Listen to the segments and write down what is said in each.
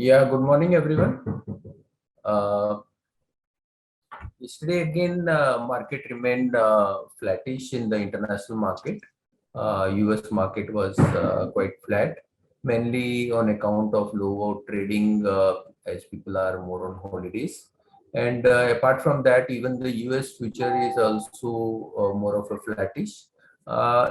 Yeah, good morning, everyone. Uh, Yesterday again, market remained flattish in the international market. US market was quite flat, mainly on account of low trading as people are more on holidays. And apart from that, even the US future is also more of a flattish.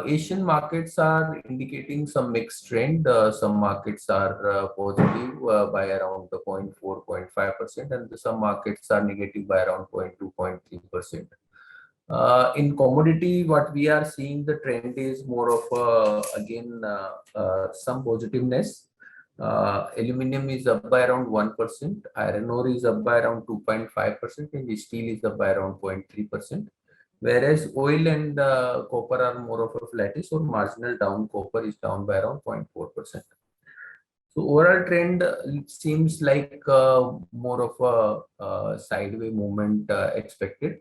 Asian markets are indicating some mixed trend. Some markets are positive by around the 0.4, 0.5%, and some markets are negative by around 0.2, 0.3%. In commodity, what we are seeing the trend is more of again some positiveness. Aluminum is up by around 1%, iron ore is up by around 2.5%, and steel is up by around 0.3%. Whereas oil and copper are more of a flattish or marginal down. Copper is down by around 0.4%. So overall trend seems like more of a sideways movement expected.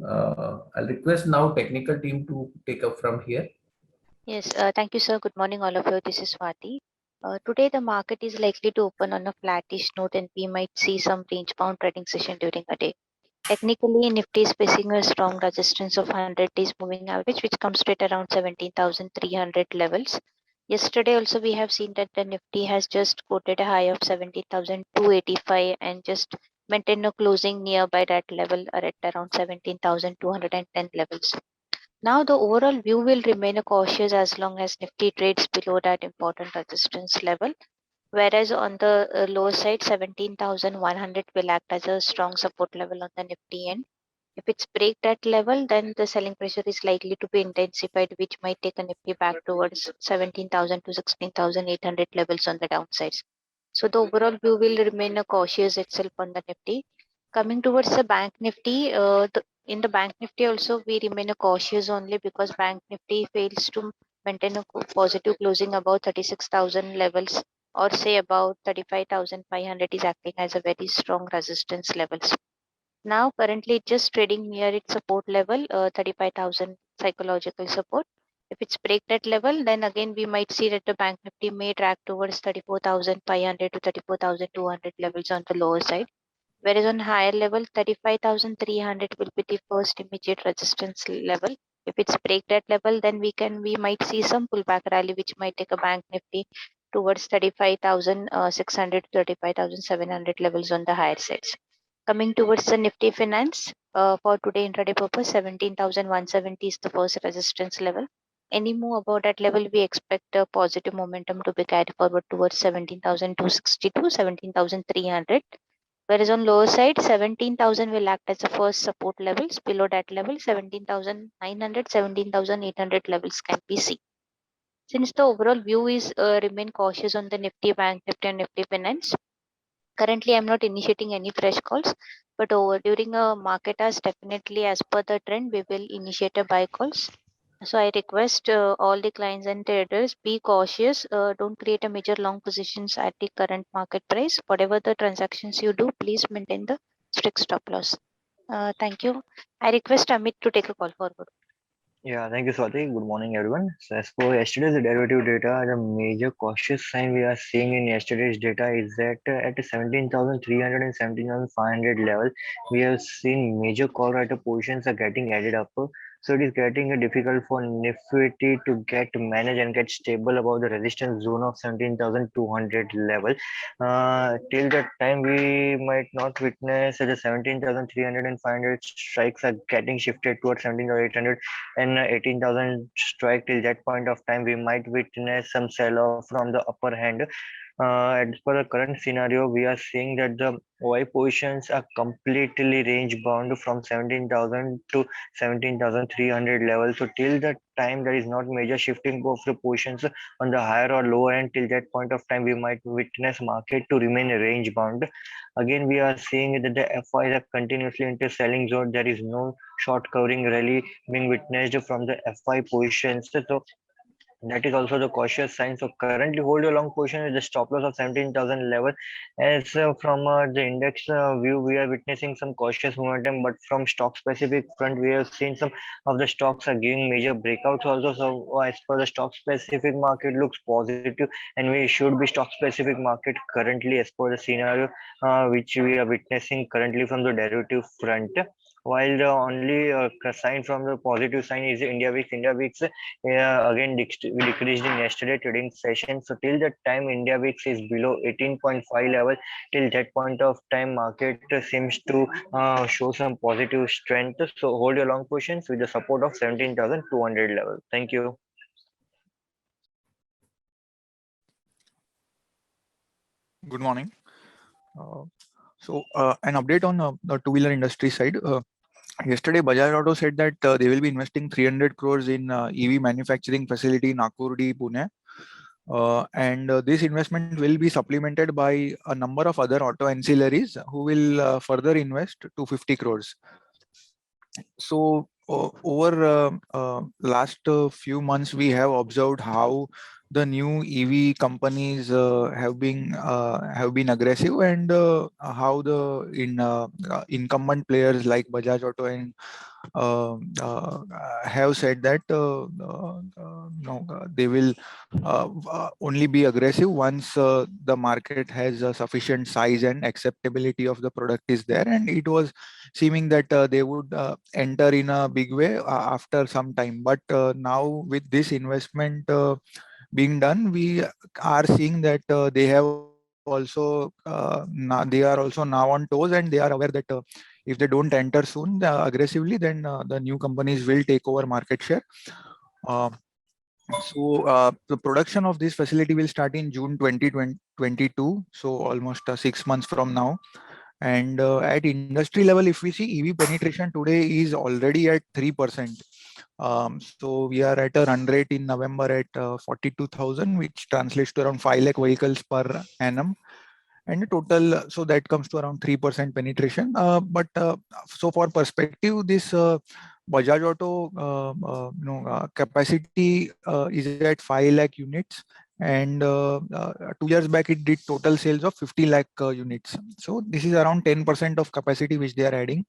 I'll request now technical team to take up from here. Yes, thank you, sir. Good morning, all of you. This is Swati. Today, the market is likely to open on a flattish note, and we might see some range-bound trading session during the day. Technically, Nifty is facing a strong resistance of 100 days moving average, which comes straight around 17,300 levels. Yesterday, also, we have seen that the Nifty has just quoted a high of 17,285 and just maintained a closing nearby that level or at around 17,210 levels. Now, the overall view will remain cautious as long as Nifty trades below that important resistance level, whereas on the lower side, 17,100 will act as a strong support level on the Nifty end. If it's break that level, then the selling pressure is likely to be intensified, which might take a Nifty back towards 17,000 to 16,800 levels on the downsides. So the overall view will remain cautious itself on the Nifty. Coming towards the Bank Nifty, in the Bank Nifty also we remain cautious only because Bank Nifty fails to maintain a positive closing above 36,000 levels, or say about 35,500 is acting as a very strong resistance levels. Now currently it's just trading near its support level, 35,000 psychological support. If it's break that level, then again we might see that the Bank Nifty may track towards 34,500 to 34,200 levels on the lower side. Whereas on higher level, 35,300 will be the first immediate resistance level. If it's break that level, then we might see some pullback rally, which might take a Bank Nifty towards 35,600 to 35,700 levels on the higher sides. Coming towards the Nifty Finance, for today intraday purpose, 17,170 is the first resistance level. Any move above that level, we expect a positive momentum to be carried forward towards 17,260 to 17,300. Whereas on lower side, 17,000 will act as the first support levels. Below that level, 17,900, 17,800 levels can be seen. Since the overall view is remain cautious on the Nifty Bank, Nifty and Nifty Finance, currently I'm not initiating any fresh calls, but over during a market hours, definitely as per the trend, we will initiate a buy calls. So I request all the clients and traders be cautious. Don't create a major long positions at the current market price. Whatever the transactions you do, please maintain the strict stop loss. Thank you. I request Amit to take a call forward. Yeah, thank you, Swati. Good morning, everyone. So, as per yesterday's derivative data, the major cautious sign we are seeing in yesterday's data is that at 17,300 and 17,500 level, we have seen major call writer positions are getting added up. So it is getting difficult for Nifty to get managed and get stable above the resistance zone of 17,200 level. Till that time, we might not witness the 17,300 and 500 strikes are getting shifted towards 17,800 and 18,000 strike. Till that point of time, we might witness some sell off from the upper hand. As per the current scenario, we are seeing that the OI positions are completely range bound from 17,000 to 17,300 level. So till that time, there is not major shifting of the positions on the higher or lower end. Till that point of time, we might witness market to remain range bound. Again, we are seeing that the FIs are continuously into selling zone. There is no short covering rally being witnessed from the FI positions. So That is also the cautious sign. So currently hold your long position with the stop loss of 17,000 level. As from the index view, we are witnessing some cautious momentum, but from stock specific front, we have seen some of the stocks are giving major breakouts also. So as per the stock specific market looks positive, and we should be stock specific market currently as per the scenario which we are witnessing currently from the derivative front. While the only sign from the positive sign is India VIX. India VIX again decreased in yesterday trading session. So till that time India VIX is below 18.5 level, till that point of time market seems to show some positive strength. So hold your long positions with the support of 17,200 level. Thank you. Good morning. An update on the two-wheeler industry side. Yesterday, Bajaj Auto said that they will be investing 300 crores in EV manufacturing facility in Akurdi, Pune. This investment will be supplemented by a number of other auto ancillaries who will further invest 250 crores. So over last few months, we have observed how the new EV companies have been aggressive, and how the incumbent players like Bajaj Auto and have said that they will only be aggressive once the market has a sufficient size and acceptability of the product is there, and it was seeming that they would enter in a big way after some time. But now with this investment being done, we are seeing that they have also they are also now on toes, and they are aware that if they don't enter soon aggressively, then the new companies will take over market share. The production of this facility will start in June 2022, so almost 6 months from now. And at industry level, if we see, EV penetration today is already at 3%. So we are at a run rate in November at 42,000, which translates to around 5 lakh vehicles per annum. And the total, so that comes to around 3% penetration. But so for perspective, this Bajaj Auto capacity is at 5 lakh units, and 2 years back it did total sales of 50 lakh units. So this is around 10% of capacity which they are adding.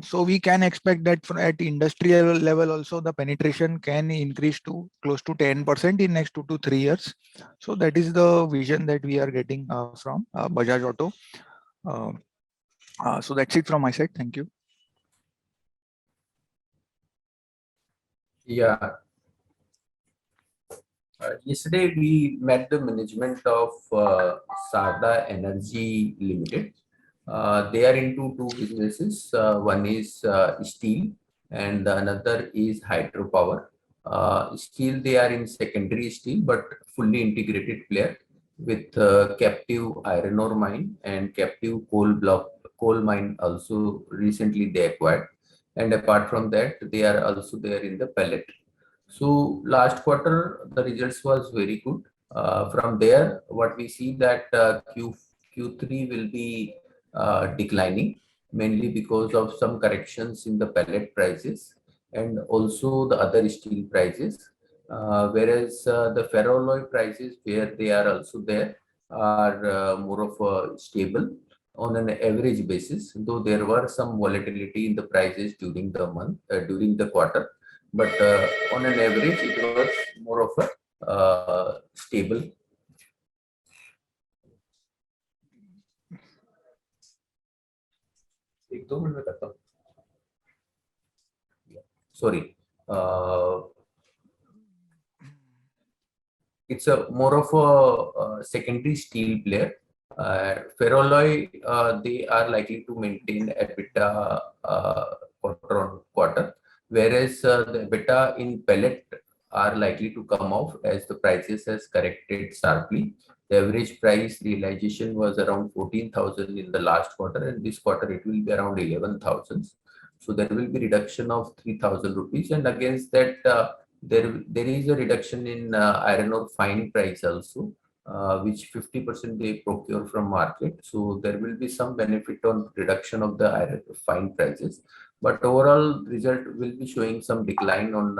So we can expect that at industrial level also the penetration can increase to close to 10% in next 2 to 3 years. So that is the vision that we are getting from Bajaj Auto. So that's it from my side. Thank you. Yeah. Yesterday we met the management of Sarda Energy Limited. They are into two businesses. One is steel, and another is hydropower. Steel, they are in secondary steel, but fully integrated player with captive iron ore mine and captive coal mine also recently they acquired. And apart from that, they are also there in the pellet. So last quarter, the results was very good. From there, what we see that Q3 will be declining, mainly because of some corrections in the pellet prices and also the other steel prices. Whereas the ferroalloy prices, where they are also there, are more of a stable on an average basis, though there were some volatility in the prices during the month, during the quarter. But on an average, it was more of a stable. Sorry, it's a more of a secondary steel player. Ferroalloy, they are likely to maintain EBITDA quarter on quarter, whereas the EBITDA in pellet are likely to come off as the prices has corrected sharply. The average price realization was around 14,000 in the last quarter, and this quarter it will be around 11,000. So there will be reduction of 3,000 rupees, and against that there is a reduction in iron ore fine price also, which 50% they procure from market. So there will be some benefit on reduction of the iron fine prices. But overall result will be showing some decline on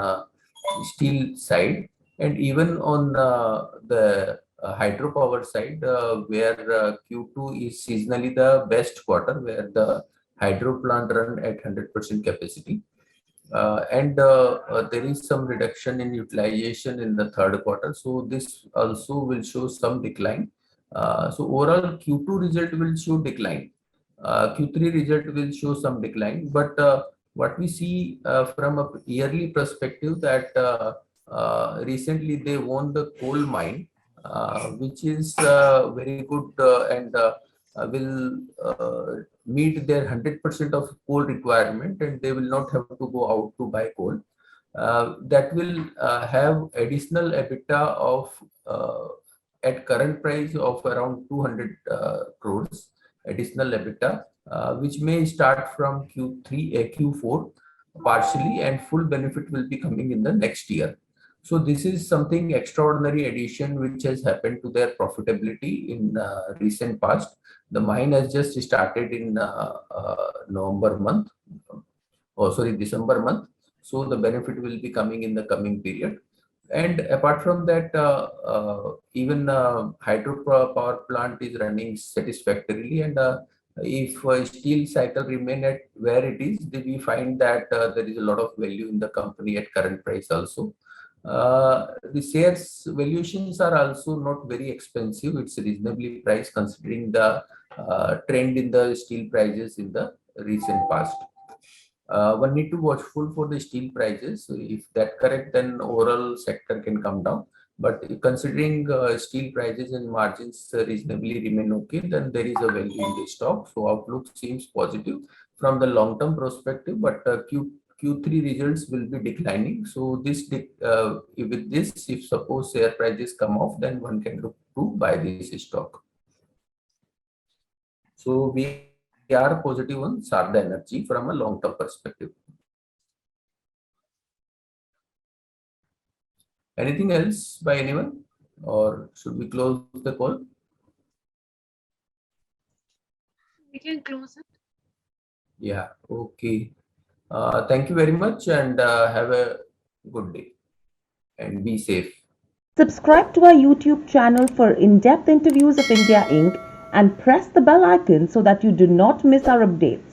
steel side. And even on the hydropower side, where Q2 is seasonally the best quarter, where the hydro plant run at 100% capacity. There is some reduction in utilization in the third quarter. So this also will show some decline. So overall Q2 result will show decline. Q3 result will show some decline. But what we see from a yearly perspective that recently they won the coal mine, which is very good and will meet their 100% of coal requirement, and they will not have to go out to buy coal. That will have additional EBITDA of at current price of around 200 crores additional EBITDA, which may start from Q4 partially, and full benefit will be coming in the next year. So this is something extraordinary addition which has happened to their profitability in recent past. The mine has just started in December month. So the benefit will be coming in the coming period. And apart from that, even hydropower plant is running satisfactorily. And if steel cycle remain at where it is, then we find that there is a lot of value in the company at current price also. The shares valuations are also not very expensive. It's reasonably priced considering the trend in the steel prices in the recent past. One need to watchful for the steel prices. So if that correct, then overall sector can come down. But considering steel prices and margins reasonably remain okay, then there is a value in the stock. So outlook seems positive from the long-term perspective. But Q3 results will be declining. So this with this, if suppose share prices come off, then one can look to buy this stock. So we are positive on Sarda Energy from a long-term perspective. Anything else by anyone, or should we close the call? We can close it. Yeah. Okay. Thank you very much, and have a good day and be safe. Subscribe to our YouTube channel for in-depth interviews of India Inc. and press the bell icon so that you do not miss our updates.